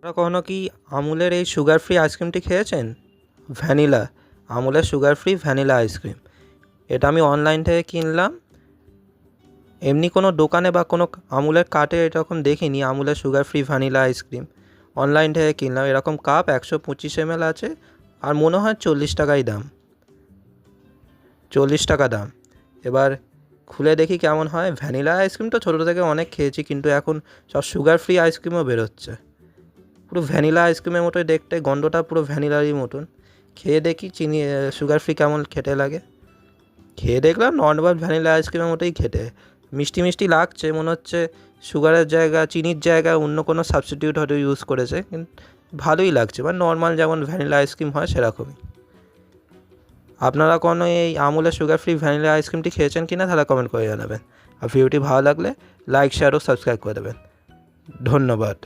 আপনারা কখনো কি আমুলের এই সুগার ফ্রি আইসক্রিমটি খেয়েছেন? ভ্যানিলা, আমুলের সুগার ফ্রি ভ্যানিলা আইসক্রিম। এটা আমি অনলাইন থেকে কিনলাম। এমনি কোনো দোকানে বা কোনো আমুলের কার্টে এরকম দেখিনি আমুলের sugar free vanilla ice cream. Online থেকে কিনলাম। এরকম কাপ 125 ml আছে আর মনে হয় 40 টাকাই দাম, 40 টাকা দাম। এবার খুলে দেখি কেমন হয়। ভ্যানিলা আইসক্রিম তো ছোটো থেকে অনেক খেয়েছি, কিন্তু এখন সব সুগার ফ্রি আইসক্রিমও বেরোচ্ছে। পুরো ভ্যানিলা আইসক্রিমের মতোই দেখতে, গন্ধটা পুরো ভ্যানিলারই মতন। খেয়ে দেখি সুগার ফ্রি কেমন খেতে লাগে। খেয়ে দেখলাম নর্মাল ভ্যানিলা আইসক্রিমের মতোই খেতে। মিষ্টি মিষ্টি লাগছে, মনে হচ্ছে সুগারের জায়গায় চিনির জায়গায় অন্য কোনো সাবস্টিটিউট হয়তো ইউজ করেছে, কিন্তু ভালোই লাগছে, মানে নর্মাল যেমন ভ্যানিলা আইসক্রিম হয় সেরকমই। আপনারা কোনো এই আমুলের সুগার ফ্রি ভ্যানিলা আইসক্রিমটি খেয়েছেন কিনা তাহলে কমেন্ট করে জানাবেন। আর ভিডিওটি ভালো লাগলে লাইক, শেয়ার ও সাবস্ক্রাইব করে দেবেন। ধন্যবাদ।